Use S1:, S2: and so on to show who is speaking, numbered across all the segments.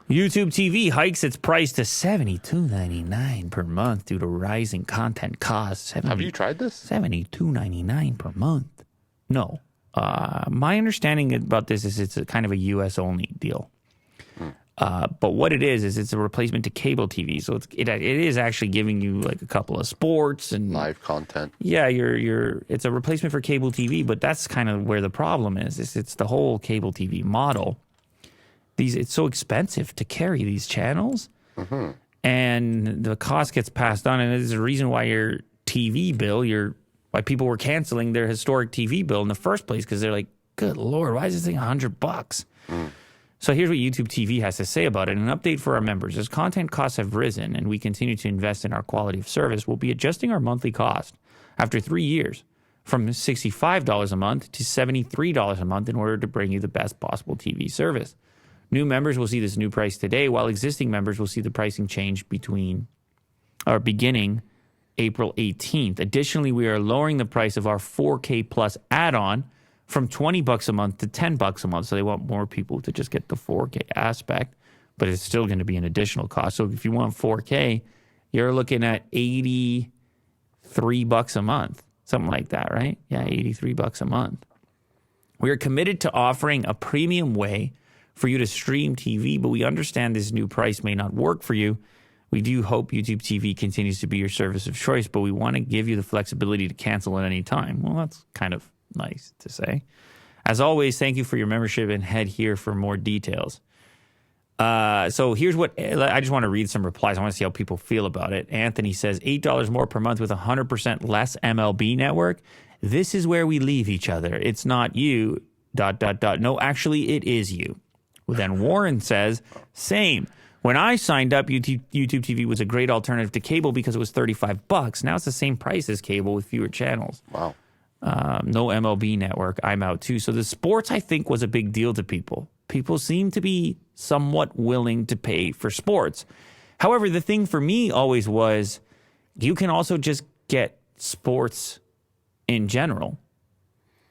S1: YouTube TV hikes its price to $72.99 per month due to rising content costs.
S2: Have you tried this?
S1: $72.99 per month. No. My understanding about this is it's a kind of a U.S. only deal. But what it is it's a replacement to cable TV. So it is actually giving you like a couple of sports and
S2: live content.
S1: Yeah, it's a replacement for cable TV, but that's kind of where the problem is. It's the whole cable TV model. It's so expensive to carry these channels, and the cost gets passed on, and there's a reason why your TV bill, why people were canceling their historic TV bill in the first place, because they're like, good Lord, why is this thing $100? So here's what YouTube TV has to say about it. An update for our members. As content costs have risen and we continue to invest in our quality of service, we'll be adjusting our monthly cost after 3 years from $65 a month to $73 a month in order to bring you the best possible TV service. New members will see this new price today, while existing members will see the pricing change beginning April 18th. Additionally, we are lowering the price of our 4K Plus add-on from $20 a month to $10 a month. So they want more people to just get the 4K aspect, but it's still going to be an additional cost. So if you want 4K, you're looking at $83 a month, something like that, right? Yeah, $83 a month. We are committed to offering a premium way for you to stream TV, but we understand this new price may not work for you. We do hope YouTube TV continues to be your service of choice, but we want to give you the flexibility to cancel at any time. Well, that's kind of nice to say. As always, thank you for your membership and head here for more details. So here's what I just want to read some replies. I want to see how people feel about it. Anthony says $8 more per month with 100% less MLB network. This is where we leave each other. It's not you. ... No, actually, it is you. Well, then Warren says, same. When I signed up, YouTube TV was a great alternative to cable because it was $35. Now it's the same price as cable with fewer channels.
S2: Wow.
S1: No MLB network. I'm out too. So the sports, I think, was a big deal to people. People seem to be somewhat willing to pay for sports. However, the thing for me always was you can also just get sports in general.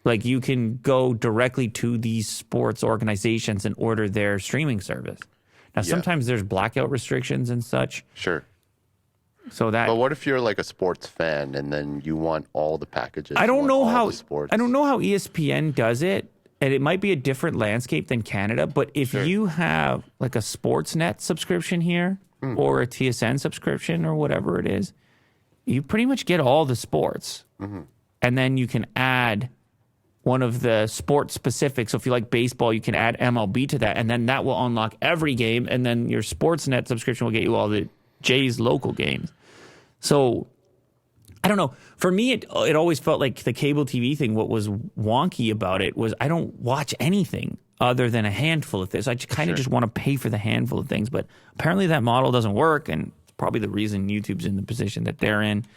S1: Like you can go directly to these sports organizations and order their streaming service. Now, sometimes there's blackout restrictions and such.
S2: Sure.
S1: So that.
S2: But what if you're like a sports fan and then you want all the packages?
S1: I don't know how
S2: ESPN
S1: does it, and it might be a different landscape than Canada. But if you have like a Sportsnet subscription here or a TSN subscription or whatever it is, you pretty much get all the sports, and then you can add one of the sport specific. So if you like baseball, you can add MLB to that, and then that will unlock every game, and then your Sportsnet subscription will get you all the Jays local games. So I don't know. For me, it always felt like the cable TV thing, what was wonky about it was I don't watch anything other than a handful of things. I kind of just want to pay for the handful of things. But apparently that model doesn't work, and it's probably the reason YouTube's in the position that they're in.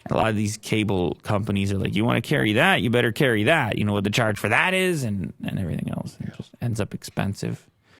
S1: A lot of these cable companies are like, you want to carry that, you better carry that. You know what the charge for that is and everything else. It just ends up expensive.